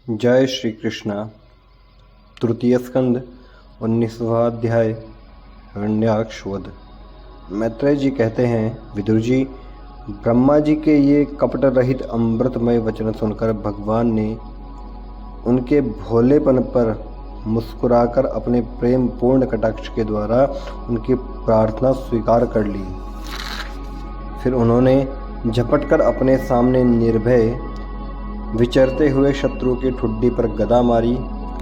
जय श्री कृष्णा। तृतीय स्कंद 19वां अध्याय हिरण्याक्ष वध। मैत्रेय जी कहते हैं, विदुर जी, ब्रह्मा जी के ये कपट रहित अमृतमय वचन सुनकर भगवान ने उनके भोलेपन पर मुस्कुराकर अपने प्रेम पूर्ण कटाक्ष के द्वारा उनकी प्रार्थना स्वीकार कर ली। फिर उन्होंने झपटकर अपने सामने निर्भय विचरते हुए शत्रु की ठुड्डी पर गदा मारी,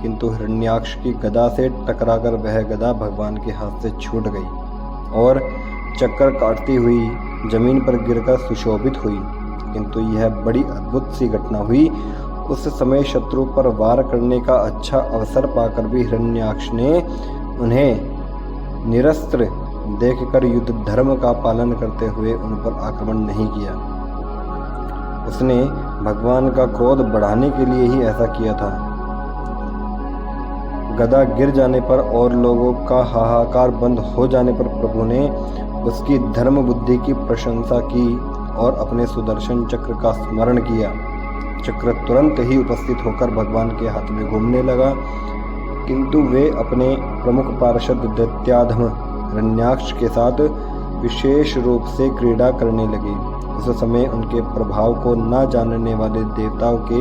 किंतु हिरण्याक्ष की गदा से टकराकर वह गदा भगवान के हाथ से छूट गई और चक्कर काटती हुई जमीन पर गिरकर सुशोभित हुई। किंतु यह बड़ी अद्भुत सी घटना हुई। उस समय शत्रु पर वार करने का अच्छा अवसर पाकर भी हिरण्याक्ष ने उन्हें निरस्त्र देखकर युद्ध धर्म का पालन करते हुए उन पर आक्रमण नहीं किया। उसने भगवान का क्रोध बढ़ाने के लिए ही ऐसा किया था। गदा गिर जाने पर और लोगों का हाहाकार बंद हो जाने पर प्रभु ने उसकी धर्म बुद्धि की प्रशंसा की और अपने सुदर्शन चक्र का स्मरण किया। चक्र तुरंत ही उपस्थित होकर भगवान के हाथ में घूमने लगा, किंतु वे अपने प्रमुख पार्षद दैत्याधम हिरण्याक्ष के साथ विशेष रूप से क्रीड़ा करने लगे। उस समय उनके प्रभाव को न जानने वाले देवताओं के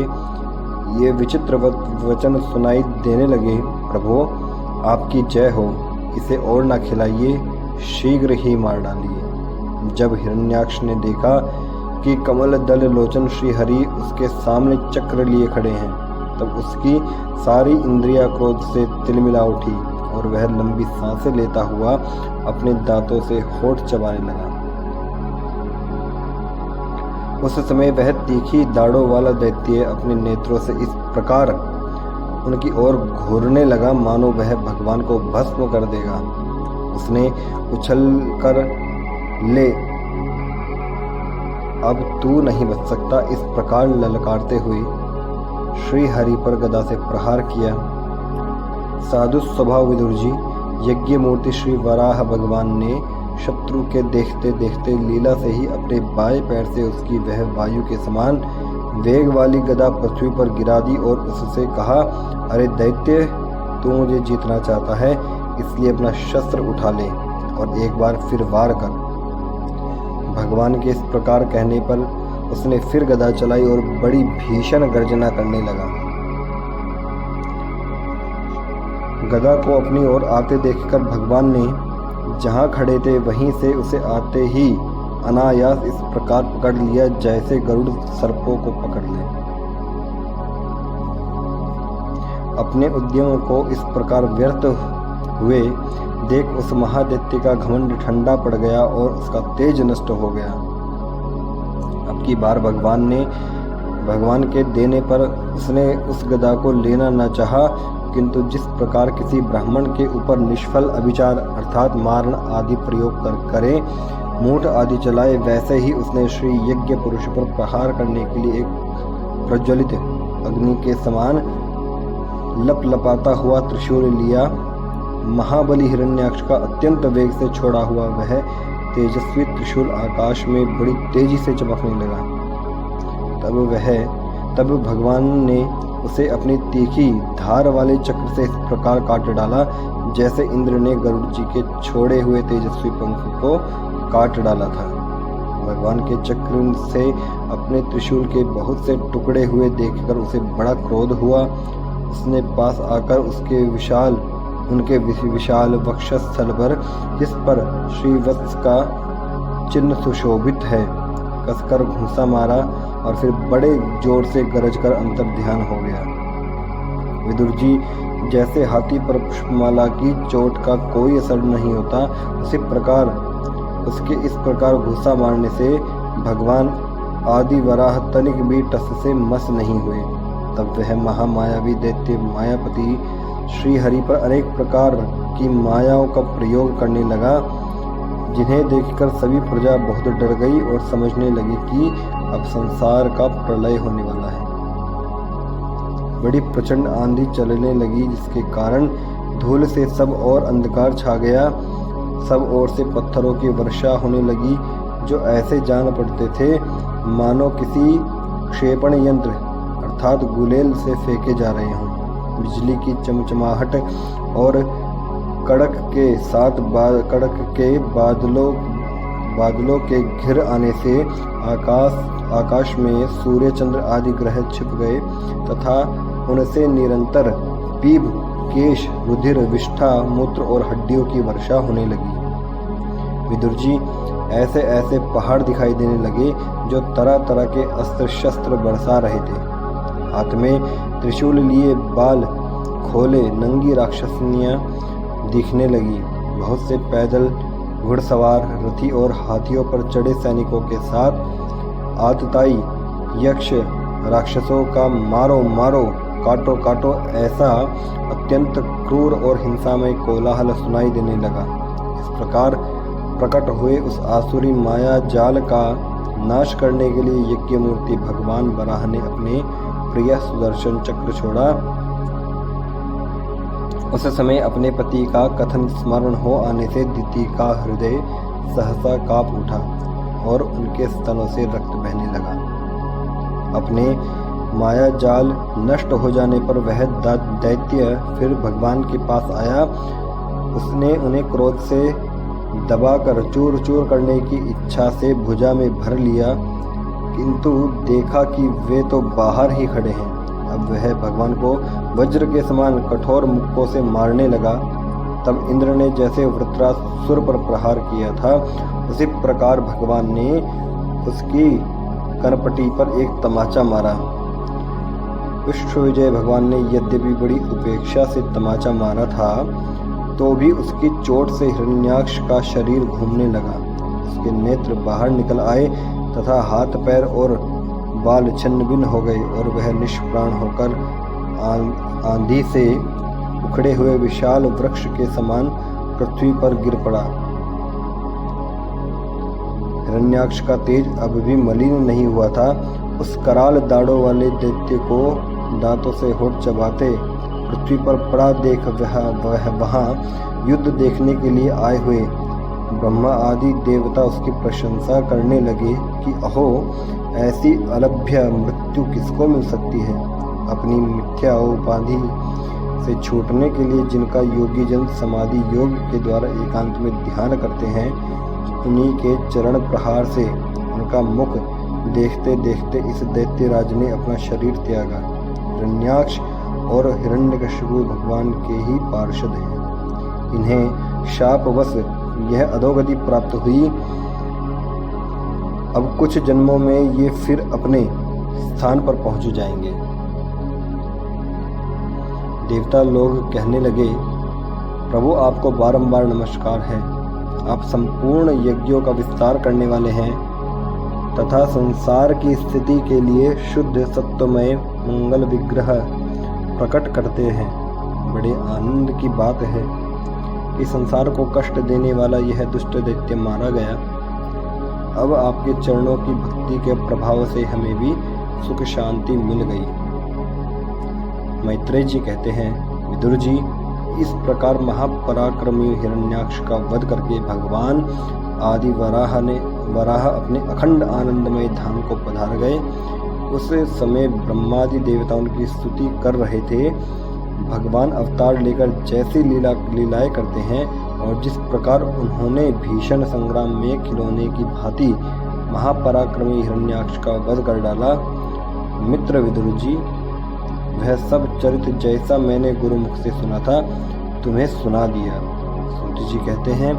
ये विचित्र वचन सुनाई देने लगे, प्रभु आपकी जय हो, इसे और न खिलाइए, शीघ्र ही मार डालिए। जब हिरण्याक्ष ने देखा कि कमल दल लोचन श्री हरि उसके सामने चक्र लिए खड़े हैं, तब उसकी सारी इंद्रियां क्रोध से तिलमिला उठी और वह लंबी सांसें लेता हुआ अपने दांतों से होठ चबाने लगा। उस समय वह तीखी दाढ़ों वाला दैत्य अपने नेत्रों से इस प्रकार उनकी ओर घूरने लगा मानो वह भगवान को भस्म कर देगा। उसने उछल कर, ले अब तू नहीं बच सकता, इस प्रकार ललकारते हुए श्री हरि पर गदा से प्रहार किया। साधु स्वभाव विदुर जी, यज्ञ मूर्ति श्री वराह भगवान ने शत्रु के देखते देखते लीला से ही अपने बाएं पैर से उसकी वह वायु के समान वेग वाली गदा पृथ्वी पर गिरा दी और उससे कहा, अरे दैत्य, तू मुझे जीतना चाहता है, इसलिए अपना शस्त्र उठा ले और एक बार फिर वार कर। भगवान के इस प्रकार कहने पर उसने फिर गदा चलाई और बड़ी भीषण गर्जना करने लगा। गदा को अपनी ओर आते देखकर भगवान ने जहाँ खड़े थे वहीं से उसे आते ही अनायास इस प्रकार पकड़ लिया जैसे गरुड़ सर्पों को पकड़ ले। अपने उद्यम को इस प्रकार व्यर्थ हुए देख उस महादैत्य का घमंड ठंडा पड़ गया और उसका तेज नष्ट हो गया। अब की बार भगवान के देने पर उसने उस गदा को लेना न चाहा, किंतु जिस प्रकार किसी ब्राह्मण के ऊपर निष्फल अभिचार अर्थात मारण आदि प्रयोग करे, मूठ आदि चलाए, वैसे ही उसने श्री यज्ञ पुरुष पर प्रहार करने के लिए एक प्रज्वलित अग्नि के समान लपलपाता हुआ त्रिशूल लिया। महाबली हिरण्याक्ष का अत्यंत वेग से छोड़ा हुआ वह तेजस्वी त्रिशूल आकाश में बड़ी तेजी से चमकने लगा। तब भगवान ने उसे अपनी तीखी धार वाले चक्र से इस प्रकार काट डाला जैसे इंद्र ने गरुड़ जी के छोड़े हुए तेजस्वी पंख को काट डाला था। भगवान के चक्र से अपने त्रिशूल के बहुत से टुकड़े हुए देखकर उसे बड़ा क्रोध हुआ। उसने पास आकर उनके विशाल वक्षस्थल पर, जिस पर श्रीवत्स का चिन्ह सुशोभित है, कसकर घूंसा मारा और फिर बड़े जोर से गरज कर अंतर्ध्यान हो गया। विदुर जी, जैसे हाथी पर पुष्पमाला की चोट का कोई असर नहीं होता, उसी प्रकार उसके इस प्रकार घूंसा मारने से भगवान आदि वराह तनिक भी टस से मस नहीं हुए। तब वह महामायावी दैत्य मायापति श्री हरि पर अनेक प्रकार की मायाओं का प्रयोग करने लगा, जिन्हें देखकर सभी प्रजा बहुत डर गई और समझने लगी कि अब संसार का प्रलय होने वाला है। बड़ी प्रचंड आंधी चलने लगी, जिसके कारण धूल से सब और अंधकार छा गया। सब ओर से पत्थरों की वर्षा होने लगी, जो ऐसे जान पड़ते थे मानो किसी क्षेपण यंत्र अर्थात गुलेल से फेंके जा रहे हों। बिजली की चमचमाहट और कड़क के बादलों के घिर आने से आकाश में सूर्य चंद्र आदि ग्रह छिप गए तथा उनसे निरंतर पीप, केश, रुधिर, विष्ठा, मूत्र और हड्डियों की वर्षा होने लगी। विदुर जी, ऐसे ऐसे पहाड़ दिखाई देने लगे जो तरह तरह के अस्त्र शस्त्र बरसा रहे थे। हाथ में त्रिशूल लिए बाल खोले नंगी राक्षसनियां दिखने लगी। बहुत से पैदल घुड़सवार, रथी और हाथियों पर चढ़े सैनिकों के साथ आतताई यक्ष राक्षसों का मारो मारो, काटो काटो ऐसा अत्यंत क्रूर और हिंसामय कोलाहल सुनाई देने लगा। इस प्रकार प्रकट हुए उस आसुरी माया जाल का नाश करने के लिए यज्ञ मूर्ति भगवान वराह ने अपने प्रिय सुदर्शन चक्र छोड़ा। उस समय अपने पति का कथन स्मरण हो आने से दिति का हृदय सहसा कांप उठा और उनके स्तनों से रक्त बहने लगा। अपने माया जाल नष्ट हो जाने पर वह दैत्य फिर भगवान के पास आया। उसने उन्हें क्रोध से दबाकर चूर चूर करने की इच्छा से भुजा में भर लिया, किंतु देखा कि वे तो बाहर ही खड़े हैं। अब वह भगवान को वज्र के समान कठोर मुक्कों से मारने लगा। तब इंद्र ने जैसे वृत्रासुर पर प्रहार किया था, उसी प्रकार भगवान ने उसकी कनपटी पर एक तमाचा मारा। विश्वविजय भगवान ने यद्यपि बड़ी उपेक्षा से तमाचा मारा था, तो भी उसकी चोट से हिरण्याक्ष का शरीर घूमने लगा। उसके नेत्र बाहर निकल आए तथा हाथ पैर और बाल छिन्न भिन्न हो गए और वह निष्प्राण होकर आंधी से उखड़े हुए विशाल वृक्ष के समान पृथ्वी पर गिर पड़ा। हिरण्याक्ष का तेज अब भी मलिन नहीं हुआ था। उस कराल दाढ़ों वाले दैत्य को दांतों से होठ चबाते पृथ्वी पर पड़ा देख वह वहां युद्ध देखने के लिए आए हुए ब्रह्मा आदि देवता उसकी प्रशंसा करने लगे कि अहो, ऐसी अलभ्य मृत्यु किसको मिल सकती है। अपनी मिथ्या उपाधि से छूटने के लिए जिनका योगी जन समाधि योग के द्वारा एकांत में ध्यान करते हैं, उन्हीं के चरण प्रहार से उनका मुख देखते देखते इस दैत्यराज ने अपना शरीर त्यागा। हिरण्याक्ष और हिरण्यकशिपु भगवान के ही पार्षद हैं। इन्हें शापवश यह अधोगति प्राप्त हुई। अब कुछ जन्मों में ये फिर अपने स्थान पर पहुंच जाएंगे। देवता लोग कहने लगे, प्रभु आपको बारंबार नमस्कार है। आप संपूर्ण यज्ञों का विस्तार करने वाले हैं तथा संसार की स्थिति के लिए शुद्ध सत्वमय मंगल विग्रह प्रकट करते हैं। बड़े आनंद की बात है कि संसार को कष्ट देने वाला यह दुष्ट दैत्य मारा गया। अब आपके चरणों की भक्ति के प्रभाव से हमें भी सुख शांति मिल गई। मैत्रेय जी कहते हैं, विदुर जी, इस प्रकार महापराक्रमी हिरण्याक्ष का वध करके भगवान आदि वराह अपने अखंड आनंदमय धाम को पधार गए। उस समय ब्रह्मादि देवता उनकी स्तुति कर रहे थे। भगवान अवतार लेकर जैसी लीलाएं करते हैं और जिस प्रकार उन्होंने भीषण संग्राम में खिलौने की भांति महापराक्रमी हिरण्याक्ष का वध कर डाला, मित्र विदुर जी, वह सब चरित्र जैसा मैंने गुरुमुख से सुना था तुम्हें सुना दिया। सूत जी कहते हैं,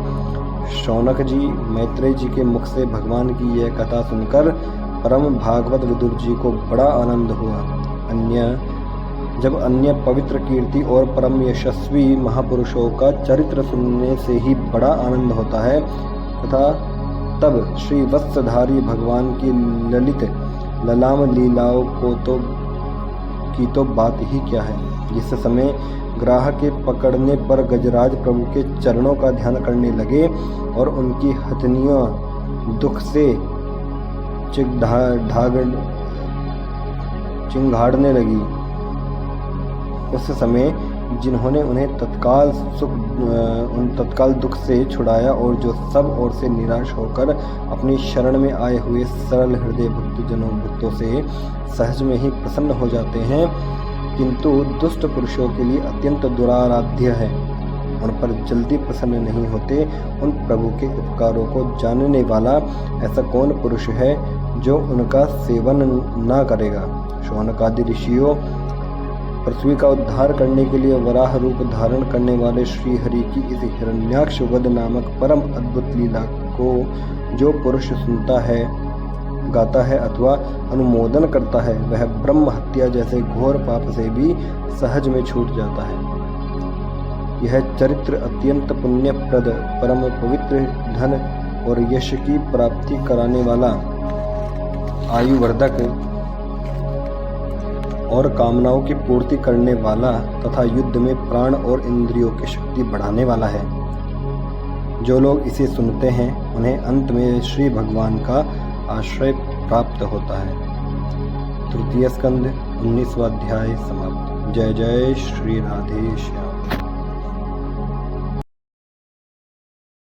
शौनक जी, मैत्रेय जी के मुख से भगवान की यह कथा सुनकर परम भागवत विदुर जी को बड़ा आनंद हुआ। जब अन्य पवित्र कीर्ति और परम यशस्वी महापुरुषों का चरित्र सुनने से ही बड़ा आनंद होता है तथा तब श्री वत्सधारी भगवान की ललित ललाम लीलाओं की तो बात ही क्या है। जिस समय ग्राह के पकड़ने पर गजराज प्रभु के चरणों का ध्यान करने लगे और उनकी हथनियों दुख से चिंघाड़ने लगी, उस समय जिन्होंने उन्हें तत्काल दुख से छुड़ाया और जो सब ओर से निराश होकर अपनी शरण में आए हुए सरल हृदय भक्तों से सहज में ही प्रसन्न हो जाते हैं, किंतु दुष्ट पुरुषों के लिए अत्यंत दुराराध्य है। उन पर जल्दी प्रसन्न नहीं होते। उन प्रभु के उपकारों को जानने वाला ऐसा कौन पुरुष है जो उनका सेवन ना करेगा। शौनकादि ऋषियों, पृथ्वी का उद्धार करने के लिए वराह रूप धारण करने वाले श्री हरि की इस हिरण्याक्ष वध नामक परम अद्भुत लीला को जो पुरुष सुनता है, गाता है अथवा अनुमोदन करता है, वह ब्रह्म हत्या जैसे घोर पाप से भी सहज में छूट जाता है। यह चरित्र अत्यंत पुण्यप्रद, परम पवित्र, धन और यश की प्राप्ति कराने वाला, आयुवर्धक और कामनाओं की पूर्ति करने वाला तथा युद्ध में प्राण और इंद्रियों की शक्ति बढ़ाने वाला है। जो लोग इसे सुनते हैं उन्हें अंत में श्री भगवान का आश्रय प्राप्त होता है। तृतीय स्कंद 19वां अध्याय समाप्त। जय जय श्री राधे श्याम।